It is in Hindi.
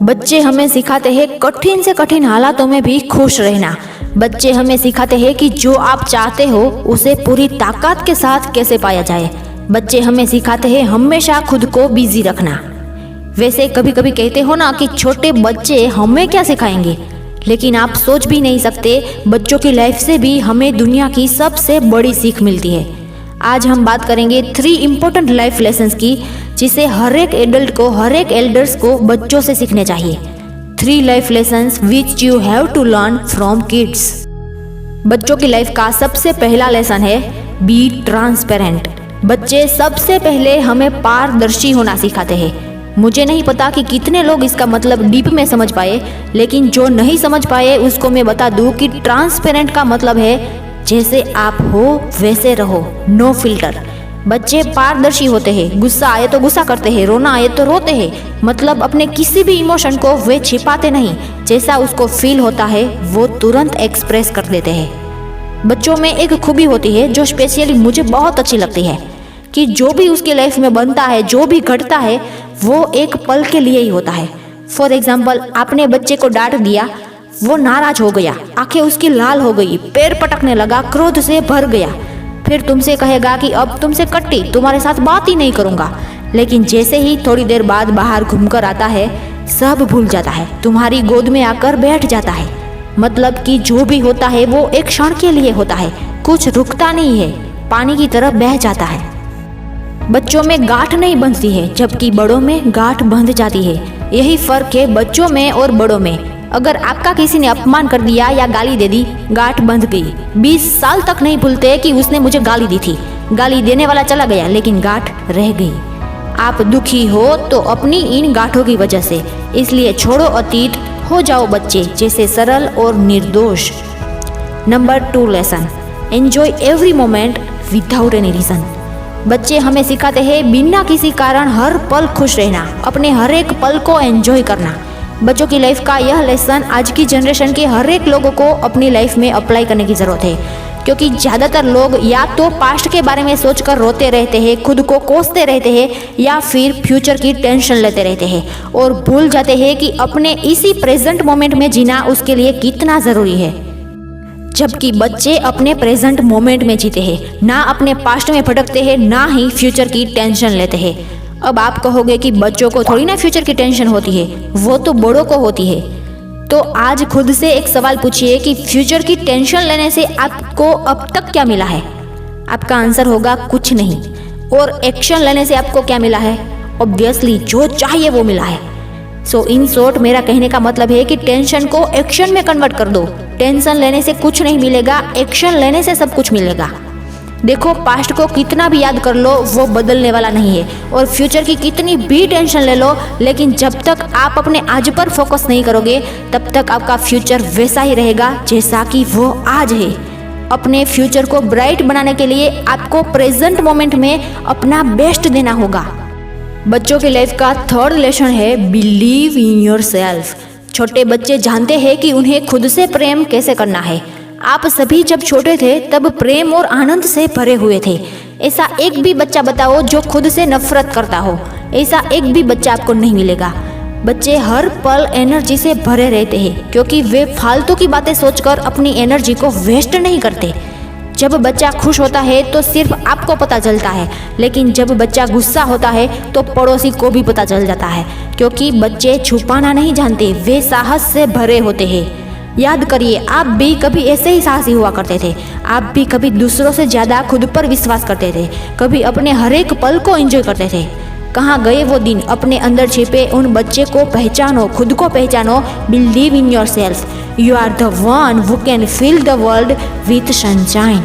बच्चे हमें सिखाते हैं कठिन से कठिन हालातों में भी खुश रहना। बच्चे हमें सिखाते हैं कि जो आप चाहते हो उसे पूरी ताकत के साथ कैसे पाया जाए। बच्चे हमें सिखाते हैं हमेशा खुद को बिजी रखना। वैसे कभी कभी कहते हो ना कि छोटे बच्चे हमें क्या सिखाएंगे, लेकिन आप सोच भी नहीं सकते बच्चों की लाइफ से भी हमें दुनिया की सबसे बड़ी सीख मिलती है। आज हम बात करेंगे 3 इम्पोर्टेंट लाइफ लेसन्स की, जिसे हर एक एडल्ट को, हर एक एल्डर्स को बच्चों से सीखने चाहिए। 3 life lessons which you have to learn from kids. बच्चों की लाइफ का सबसे पहला लेसन है बी ट्रांसपेरेंट। बच्चे सबसे पहले हमें पारदर्शी होना सिखाते हैं। मुझे नहीं पता कि कितने लोग इसका मतलब डीप में समझ पाए, लेकिन जो नहीं समझ पाए उसको मैं बता दूं कि ट्रांसपेरेंट का मतलब है जैसे आप हो वैसे रहो, नो फिल्टर। बच्चे पारदर्शी होते हैं, गुस्सा आए तो गुस्सा करते हैं, रोना आए तो रोते हैं। मतलब अपने किसी भी इमोशन को वे छिपाते नहीं, जैसा उसको फील होता है वो तुरंत एक्सप्रेस कर देते हैं। बच्चों में एक खूबी होती है जो स्पेशली मुझे बहुत अच्छी लगती है कि जो भी उसकी लाइफ में बनता है, जो भी घटता है, वो एक पल के लिए ही होता है। फॉर एग्जाम्पल, आपने बच्चे को डांट दिया, वो नाराज हो गया, आंखें उसकी लाल हो गई, पैर पटकने लगा, क्रोध से भर गया। फिर तुमसे कहेगा कि अब तुमसे कट्टी, तुम्हारे साथ बात ही नहीं करूंगा। लेकिन जैसे ही थोड़ी देर बाद बाहर घूमकर आता है, सब भूल जाता है, तुम्हारी गोद में आकर बैठ जाता है। मतलब कि जो भी होता है वो एक क्षण के लिए होता है, कुछ रुकता नहीं है, पानी की तरह बह जाता है। बच्चों में गांठ नहीं बंधती है, जबकि बड़ों में गांठ बंध जाती है। यही फर्क है बच्चों में और बड़ों में। अगर आपका किसी ने अपमान कर दिया या गाली दे दी, गांठ बंध गई। 20 साल तक नहीं भूलते कि उसने मुझे गाली दी थी। गाली देने वाला चला गया, लेकिन गांठ रह गई। आप दुखी हो तो अपनी इन गांठों की वजह से, इसलिए छोड़ो अतीत, हो जाओ बच्चे जैसे सरल और निर्दोष। Number 2 lesson, enjoy every moment without any reason. बच्चे हमें सिखाते हैं बिना किसी कारण हर पल खुश रहना, अपने हर एक पल को एंजॉय करना। बच्चों की लाइफ का यह लेसन आज की जनरेशन के हर एक लोगों को अपनी लाइफ में अप्लाई करने की ज़रूरत है, क्योंकि ज़्यादातर लोग या तो पास्ट के बारे में सोचकर रोते रहते हैं, खुद को कोसते रहते हैं, या फिर फ्यूचर की टेंशन लेते रहते हैं और भूल जाते हैं कि अपने इसी प्रेजेंट मोमेंट में जीना उसके लिए कितना ज़रूरी है। जबकि बच्चे अपने प्रेजेंट मोमेंट में जीते हैं, ना अपने पास्ट में भटकते हैं, ना ही फ्यूचर की टेंशन लेते हैं। अब आप कहोगे कि बच्चों को थोड़ी ना फ्यूचर की टेंशन होती है, वो तो बड़ों को होती है। तो आज खुद से एक सवाल पूछिए कि फ्यूचर की टेंशन लेने से आपको अब तक क्या मिला है? आपका आंसर होगा कुछ नहीं। और एक्शन लेने से आपको क्या मिला है? ऑब्वियसली जो चाहिए वो मिला है। सो इन शॉर्ट, मेरा कहने का मतलब है कि टेंशन को एक्शन में कन्वर्ट कर दो। टेंशन लेने से कुछ नहीं मिलेगा, एक्शन लेने से सब कुछ मिलेगा। देखो, पास्ट को कितना भी याद कर लो वो बदलने वाला नहीं है, और फ्यूचर की कितनी भी टेंशन ले लो, लेकिन जब तक आप अपने आज पर फोकस नहीं करोगे तब तक आपका फ्यूचर वैसा ही रहेगा जैसा कि वो आज है। अपने फ्यूचर को ब्राइट बनाने के लिए आपको प्रेजेंट मोमेंट में अपना बेस्ट देना होगा। बच्चों की लाइफ का 3rd लेसन है बिलीव इन योरसेल्फ। छोटे बच्चे जानते हैं कि उन्हें खुद से प्रेम कैसे करना है। आप सभी जब छोटे थे तब प्रेम और आनंद से भरे हुए थे। ऐसा एक भी बच्चा बताओ जो खुद से नफरत करता हो, ऐसा एक भी बच्चा आपको नहीं मिलेगा। बच्चे हर पल एनर्जी से भरे रहते हैं, क्योंकि वे फालतू की बातें सोचकर अपनी एनर्जी को वेस्ट नहीं करते। जब बच्चा खुश होता है तो सिर्फ आपको पता चलता है, लेकिन जब बच्चा गुस्सा होता है तो पड़ोसी को भी पता चल जाता है, क्योंकि बच्चे छुपाना नहीं जानते, वे साहस से भरे होते हैं। याद करिए, आप भी कभी ऐसे ही साहसी हुआ करते थे। आप भी कभी दूसरों से ज़्यादा खुद पर विश्वास करते थे, कभी अपने हर एक पल को एंजॉय करते थे। कहाँ गए वो दिन? अपने अंदर छिपे उन बच्चे को पहचानो, खुद को पहचानो। Believe in yourself, you are the one who can fill the world with sunshine.